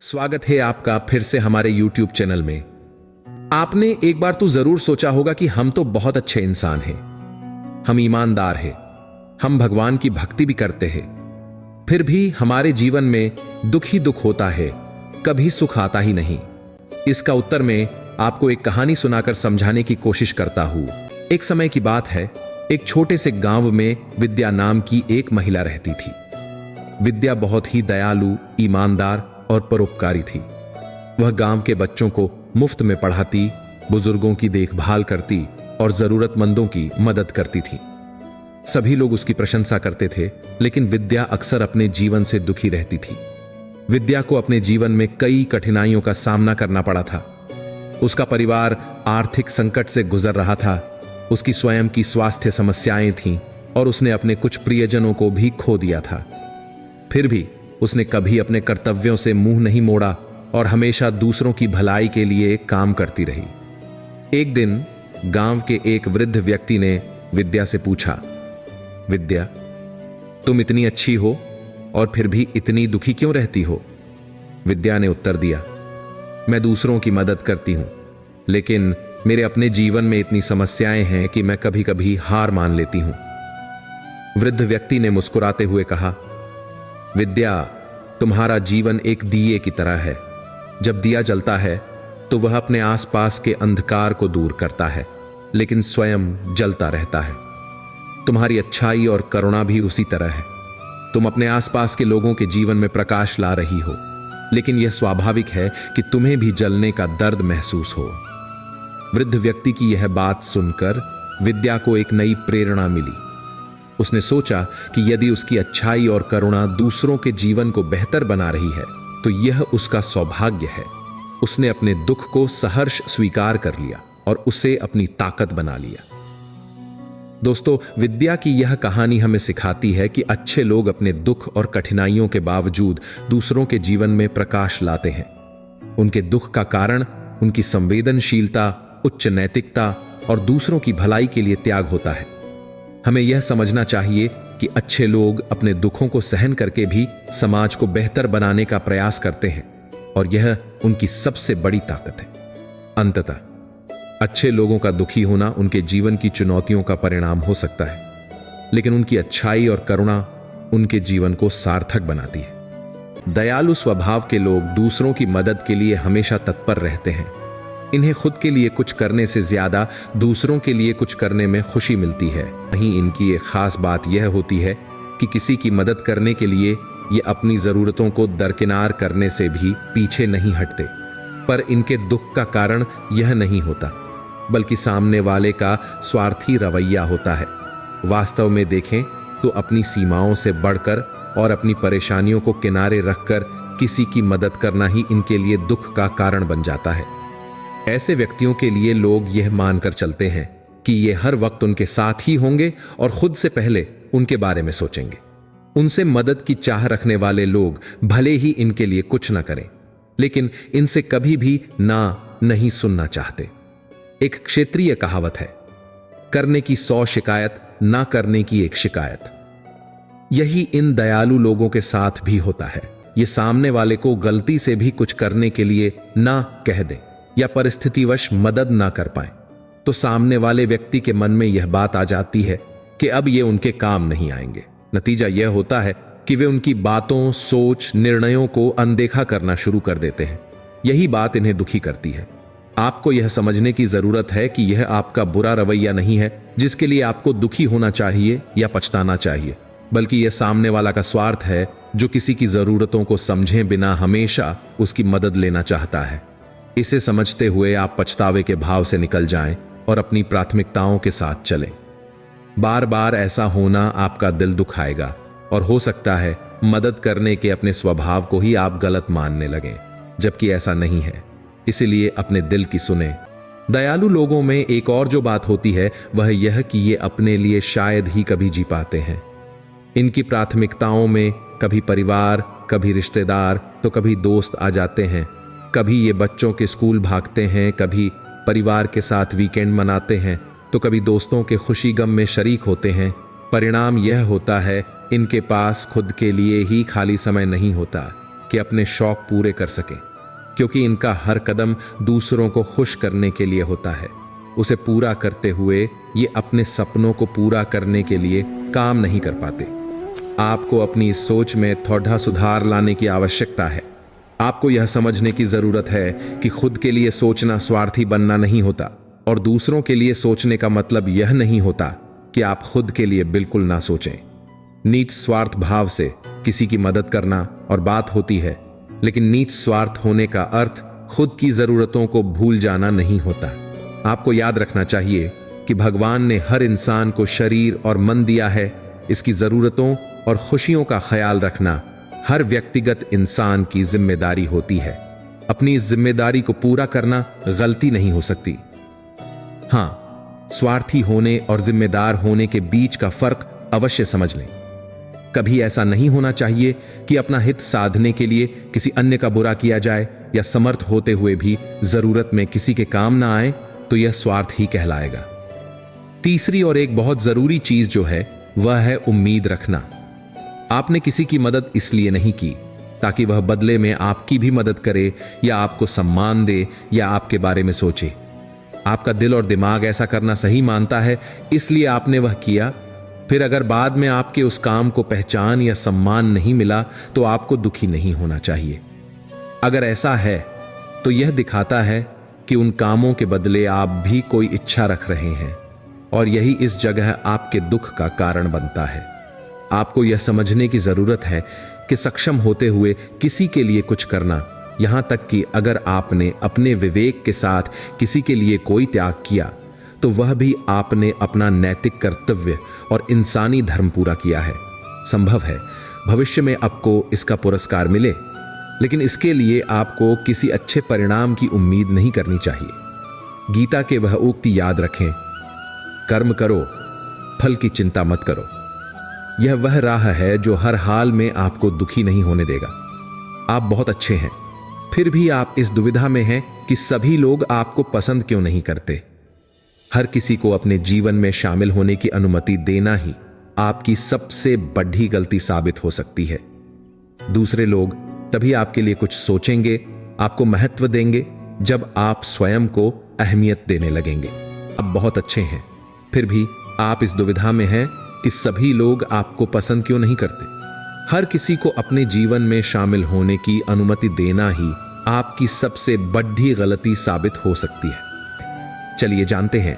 स्वागत है आपका फिर से हमारे YouTube चैनल में। आपने एक बार तो जरूर सोचा होगा कि हम तो बहुत अच्छे इंसान हैं, हम ईमानदार हैं, हम भगवान की भक्ति भी करते हैं, फिर भी हमारे जीवन में दुख ही दुख होता है, कभी सुख आता ही नहीं। इसका उत्तर मैं आपको एक कहानी सुनाकर समझाने की कोशिश करता हूं। एक समय की बात है, एक छोटे से गांव में विद्या नाम की एक महिला रहती थी। विद्या बहुत ही दयालु, ईमानदार और परोपकारी थी। वह गांव के बच्चों को मुफ्त में पढ़ाती, बुजुर्गों की देखभाल करती और जरूरतमंदों की मदद करती थी। सभी लोग उसकी प्रशंसा करते थे, लेकिन विद्या अक्सर अपने जीवन से दुखी रहती थी। विद्या को अपने जीवन में कई कठिनाइयों का सामना करना पड़ा था। उसका परिवार आर्थिक संकट से गुजर रहा था, उसकी स्वयं की स्वास्थ्य समस्याएं थीं और उसने अपने कुछ प्रियजनों को भी खो दिया था। फिर भी उसने कभी अपने कर्तव्यों से मुंह नहीं मोड़ा और हमेशा दूसरों की भलाई के लिए काम करती रही। एक दिन गांव के एक वृद्ध व्यक्ति ने विद्या से पूछा, विद्या, तुम इतनी अच्छी हो और फिर भी इतनी दुखी क्यों रहती हो? विद्या ने उत्तर दिया, मैं दूसरों की मदद करती हूं, लेकिन मेरे अपने जीवन में इतनी समस्याएं हैं कि मैं कभी कभी हार मान लेती हूं। वृद्ध व्यक्ति ने मुस्कुराते हुए कहा, विद्या, तुम्हारा जीवन एक दिए की तरह है। जब दिया जलता है तो वह अपने आसपास के अंधकार को दूर करता है, लेकिन स्वयं जलता रहता है। तुम्हारी अच्छाई और करुणा भी उसी तरह है। तुम अपने आसपास के लोगों के जीवन में प्रकाश ला रही हो, लेकिन यह स्वाभाविक है कि तुम्हें भी जलने का दर्द महसूस हो। वृद्ध व्यक्ति की यह बात सुनकर विद्या को एक नई प्रेरणा मिली। उसने सोचा कि यदि उसकी अच्छाई और करुणा दूसरों के जीवन को बेहतर बना रही है तो यह उसका सौभाग्य है। उसने अपने दुख को सहर्ष स्वीकार कर लिया और उसे अपनी ताकत बना लिया। दोस्तों, विद्या की यह कहानी हमें सिखाती है कि अच्छे लोग अपने दुख और कठिनाइयों के बावजूद दूसरों के जीवन में प्रकाश लाते हैं। उनके दुख का कारण उनकी संवेदनशीलता, उच्च नैतिकता और दूसरों की भलाई के लिए त्याग होता है। हमें यह समझना चाहिए कि अच्छे लोग अपने दुखों को सहन करके भी समाज को बेहतर बनाने का प्रयास करते हैं और यह उनकी सबसे बड़ी ताकत है। अंततः अच्छे लोगों का दुखी होना उनके जीवन की चुनौतियों का परिणाम हो सकता है, लेकिन उनकी अच्छाई और करुणा उनके जीवन को सार्थक बनाती है। दयालु स्वभाव के लोग दूसरों की मदद के लिए हमेशा तत्पर रहते हैं। इन्हें खुद के लिए कुछ करने से ज्यादा दूसरों के लिए कुछ करने में खुशी मिलती है। वहीं इनकी एक खास बात यह होती है कि किसी की मदद करने के लिए ये अपनी जरूरतों को दरकिनार करने से भी पीछे नहीं हटते। पर इनके दुख का कारण यह नहीं होता, बल्कि सामने वाले का स्वार्थी रवैया होता है। वास्तव में देखें तो अपनी सीमाओं से बढ़कर और अपनी परेशानियों को किनारे रखकर किसी की मदद करना ही इनके लिए दुख का कारण बन जाता है। ऐसे व्यक्तियों के लिए लोग यह मानकर चलते हैं कि ये हर वक्त उनके साथ ही होंगे और खुद से पहले उनके बारे में सोचेंगे। उनसे मदद की चाह रखने वाले लोग भले ही इनके लिए कुछ ना करें, लेकिन इनसे कभी भी ना नहीं सुनना चाहते। एक क्षेत्रीय कहावत है, करने की 100 शिकायत, ना करने की 1 शिकायत। यही इन दयालु लोगों के साथ भी होता है। ये सामने वाले को गलती से भी कुछ करने के लिए ना कह दें या परिस्थितिवश मदद ना कर पाए तो सामने वाले व्यक्ति के मन में यह बात आ जाती है कि अब ये उनके काम नहीं आएंगे। नतीजा यह होता है कि वे उनकी बातों, सोच, निर्णयों को अनदेखा करना शुरू कर देते हैं। यही बात इन्हें दुखी करती है। आपको यह समझने की जरूरत है कि यह आपका बुरा रवैया नहीं है जिसके लिए आपको दुखी होना चाहिए या पछताना चाहिए, बल्कि यह सामने वाला का स्वार्थ है जो किसी की जरूरतों को समझे बिना हमेशा उसकी मदद लेना चाहता है। इसे समझते हुए आप पछतावे के भाव से निकल जाएं और अपनी प्राथमिकताओं के साथ चलें। बार बार ऐसा होना आपका दिल दुखाएगा और हो सकता है मदद करने के अपने स्वभाव को ही आप गलत मानने लगें, जबकि ऐसा नहीं है। इसीलिए अपने दिल की सुने। दयालु लोगों में एक और जो बात होती है वह यह कि ये अपने लिए शायद ही कभी जी पाते हैं। इनकी प्राथमिकताओं में कभी परिवार, कभी रिश्तेदार तो कभी दोस्त आ जाते हैं। कभी ये बच्चों के स्कूल भागते हैं, कभी परिवार के साथ वीकेंड मनाते हैं, तो कभी दोस्तों के खुशी गम में शरीक होते हैं। परिणाम यह होता है इनके पास खुद के लिए ही खाली समय नहीं होता। कि अपने शौक पूरे कर सकें, क्योंकि इनका हर कदम दूसरों को खुश करने के लिए होता है। उसे पूरा करते हुए ये अपने सपनों को पूरा करने के लिए काम नहीं कर पाते। आपको अपनी इस सोच में थोड़ा सुधार लाने की आवश्यकता है। आपको यह समझने की जरूरत है कि खुद के लिए सोचना स्वार्थी बनना नहीं होता, और दूसरों के लिए सोचने का मतलब यह नहीं होता कि आप खुद के लिए बिल्कुल ना सोचें। नीच स्वार्थ भाव से किसी की मदद करना और बात होती है, लेकिन नीच स्वार्थ होने का अर्थ खुद की जरूरतों को भूल जाना नहीं होता। आपको याद रखना चाहिए कि भगवान ने हर इंसान को शरीर और मन दिया है। इसकी जरूरतों और खुशियों का ख्याल रखना हर व्यक्तिगत इंसान की जिम्मेदारी होती है। अपनी इस जिम्मेदारी को पूरा करना गलती नहीं हो सकती। हां, स्वार्थी होने और जिम्मेदार होने के बीच का फर्क अवश्य समझ लें। कभी ऐसा नहीं होना चाहिए कि अपना हित साधने के लिए किसी अन्य का बुरा किया जाए, या समर्थ होते हुए भी जरूरत में किसी के काम ना आए तो यह स्वार्थ ही कहलाएगा। तीसरी और एक बहुत जरूरी चीज जो है वह है उम्मीद रखना। आपने किसी की मदद इसलिए नहीं की ताकि वह बदले में आपकी भी मदद करे, या आपको सम्मान दे, या आपके बारे में सोचे। आपका दिल और दिमाग ऐसा करना सही मानता है, इसलिए आपने वह किया। फिर अगर बाद में आपके उस काम को पहचान या सम्मान नहीं मिला तो आपको दुखी नहीं होना चाहिए। अगर ऐसा है तो यह दिखाता है कि उन कामों के बदले आप भी कोई इच्छा रख रहे हैं, और यही इस जगह आपके दुख का कारण बनता है। आपको यह समझने की जरूरत है कि सक्षम होते हुए किसी के लिए कुछ करना, यहां तक कि अगर आपने अपने विवेक के साथ किसी के लिए कोई त्याग किया तो वह भी आपने अपना नैतिक कर्तव्य और इंसानी धर्म पूरा किया है। संभव है भविष्य में आपको इसका पुरस्कार मिले, लेकिन इसके लिए आपको किसी अच्छे परिणाम की उम्मीद नहीं करनी चाहिए। गीता के वह उक्ति याद रखें, कर्म करो, फल की चिंता मत करो। यह वह राह है जो हर हाल में आपको दुखी नहीं होने देगा। आप बहुत अच्छे हैं, फिर भी आप इस दुविधा में हैं कि सभी लोग आपको पसंद क्यों नहीं करते। हर किसी को अपने जीवन में शामिल होने की अनुमति देना ही आपकी सबसे बड़ी गलती साबित हो सकती है। दूसरे लोग तभी आपके लिए कुछ सोचेंगे, आपको महत्व देंगे, जब आप स्वयं को अहमियत देने लगेंगे। आप बहुत अच्छे हैं, फिर भी आप इस दुविधा में हैं कि सभी लोग आपको पसंद क्यों नहीं करते। हर किसी को अपने जीवन में शामिल होने की अनुमति देना ही आपकी सबसे बड़ी गलती साबित हो सकती है। चलिए जानते हैं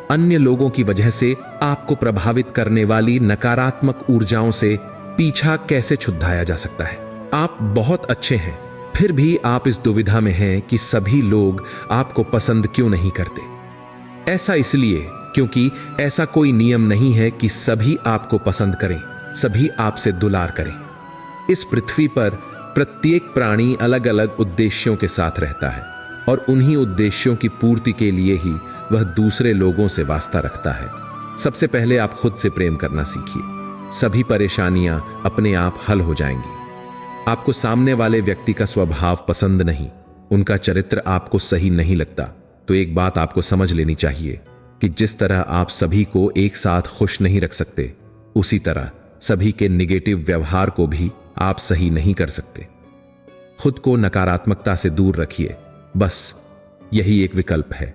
अन्य लोगों की वजह से आपको प्रभावित करने वाली नकारात्मक ऊर्जाओं से पीछा कैसे छुड़ाया जा सकता है। आप बहुत अच्छे हैं, फिर भी आप इस दुविधा में हैं कि सभी लोग आपको पसंद क्यों नहीं करते। ऐसा इसलिए क्योंकि ऐसा कोई नियम नहीं है कि सभी आपको पसंद करें, सभी आपसे दुलार करें। इस पृथ्वी पर प्रत्येक प्राणी अलग अलग उद्देश्यों के साथ रहता है, और उन्हीं उद्देश्यों की पूर्ति के लिए ही वह दूसरे लोगों से वास्ता रखता है। सबसे पहले आप खुद से प्रेम करना सीखिए। सभी परेशानियां अपने आप हल हो जाएंगी। आपको सामने वाले व्यक्ति का स्वभाव पसंद नहीं, उनका चरित्र आपको सही नहीं लगता, तो एक बात आपको समझ लेनी चाहिए कि जिस तरह आप सभी को एक साथ खुश नहीं रख सकते, उसी तरह सभी के निगेटिव व्यवहार को भी आप सही नहीं कर सकते। खुद को नकारात्मकता से दूर रखिए, बस यही एक विकल्प है।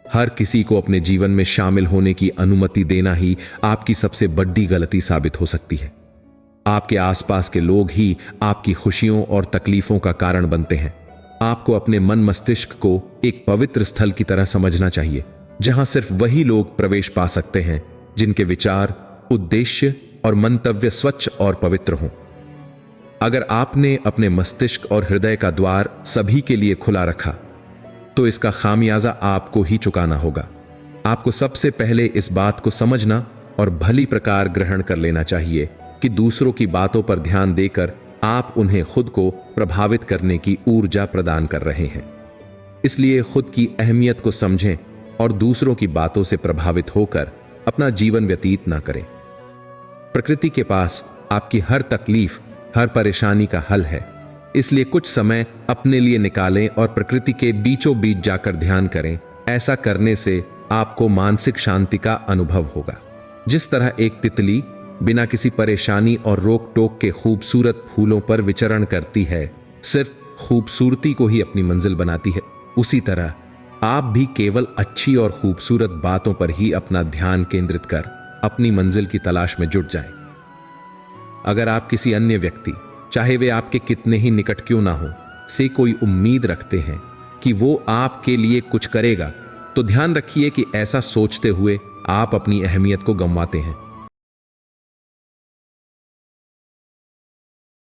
हर किसी को अपने जीवन में शामिल होने की अनुमति देना ही आपकी सबसे बड़ी गलती साबित हो सकती है। आपके आसपास के लोग ही आपकी खुशियों और तकलीफों का कारण बनते हैं। आपको अपने मन मस्तिष्क को एक पवित्र स्थल की तरह समझना चाहिए, जहां सिर्फ वही लोग प्रवेश पा सकते हैं जिनके विचार, उद्देश्य और मंतव्य स्वच्छ और पवित्र हों। अगर आपने अपने मस्तिष्क और हृदय का द्वार सभी के लिए खुला रखा तो इसका खामियाजा आपको ही चुकाना होगा। आपको सबसे पहले इस बात को समझना और भली प्रकार ग्रहण कर लेना चाहिए कि दूसरों की बातों पर ध्यान देकर आप उन्हें खुद को प्रभावित करने की ऊर्जा प्रदान कर रहे हैं। इसलिए खुद की अहमियत को समझें और दूसरों की बातों से प्रभावित होकर अपना जीवन व्यतीत ना करें। प्रकृति के पास आपकी हर तकलीफ, हर परेशानी का हल है, इसलिए कुछ समय अपने लिए निकालें और प्रकृति के बीचों बीच जाकर ध्यान करें। ऐसा करने से आपको मानसिक शांति का अनुभव होगा। जिस तरह एक तितली बिना किसी परेशानी और रोक टोक के खूबसूरत फूलों पर विचरण करती है, सिर्फ खूबसूरती को ही अपनी मंजिल बनाती है, उसी तरह आप भी केवल अच्छी और खूबसूरत बातों पर ही अपना ध्यान केंद्रित कर अपनी मंजिल की तलाश में जुट जाएं। अगर आप किसी अन्य व्यक्ति, चाहे वे आपके कितने ही निकट क्यों ना हो, से कोई उम्मीद रखते हैं कि वो आपके लिए कुछ करेगा, तो ध्यान रखिए कि ऐसा सोचते हुए आप अपनी अहमियत को गंवाते हैं।